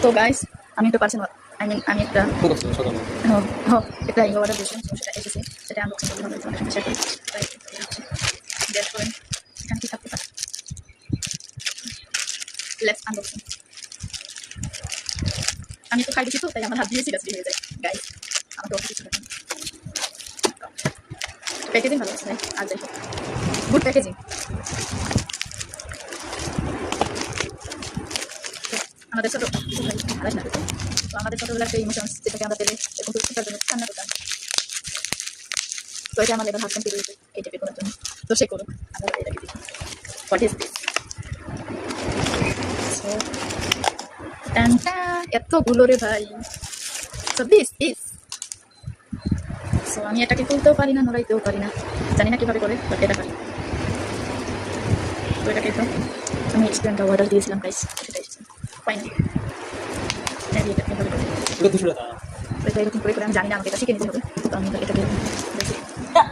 তো গাইস আমি একটা পার্সেল আমি একটা একটা অর্ডার দিয়েছিলাম, সেটা এসেছে, সেটা আনবক্সিং করতে হবে, তোমাদের সঙ্গে শেয়ার করি। তাই গ্যাস করেন এখানে কি থাকতে পারে, লেটস আনবক্সিং। আমি তো খাই বেশি, তো তাই আমার হাত দিয়ে সিরিয়াসলি হয়ে যায় গাইস, আমাকে অত কিছু দেখেন। প্যাকেজিং ভালো আছে আর যাই হোক, গুড প্যাকেজিং। আমাদের ছোট ভাই না, তো আমাদের ছোটবেলার একটা ইমোশনস যেটাকে আমরা পেলে এরকম খুশিটার জন্য কান্না করতাম। তো এটা আমার এবার হাসপান পেরে দিয়েছে এই টাইপের করার জন্য, তো সে করুক, আমরা এটাকে দিই। What is this? এতগুলো রে ভাই, সো দিস ইজ, সো আমি এটাকে তুলতেও পারি না, নড়াইতেও পারি না, জানি না কিভাবে করে, বাট এটা পারি। তো এটাকে তো আমি এক্সপ্লেনটা অর্ডার দিয়েছিলাম গাইস, সেটা এসেছে ফাইনালি। এটা কিভাবে করে এটা এরকম করে করে আমি জানি না, আমাকে এটা শিখে নিতে হবে। তো আমি এটাকে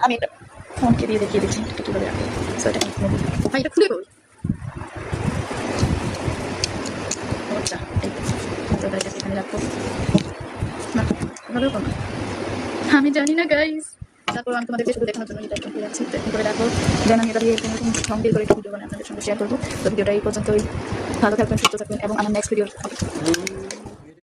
আমি এটা ফোনকে দিয়ে দেখিয়ে দিচ্ছি এটা কীভাবে রাখবো। সো এটা ভাই এটা খুলে বল, আচ্ছা এই তো এটা এখানে রাখবো না, এভাবেও করবো আমি জানি না গাইস। তারপর আমি তোমাদেরকে শুধু দেখানোর জন্য এটা করে রাখছি, তো এরকম করে রাখবো। দেন আমি এটা দিয়ে এরকম ঢং দিয়ে করে একটা ভিডিও বানিয়ে আপনাদের সঙ্গে শেয়ার করবো। তো ভিডিওটা এই পর্যন্তই, ভালো থাকবেন, সুস্থ থাকবেন এবং আমার নেক্সট ভিডিও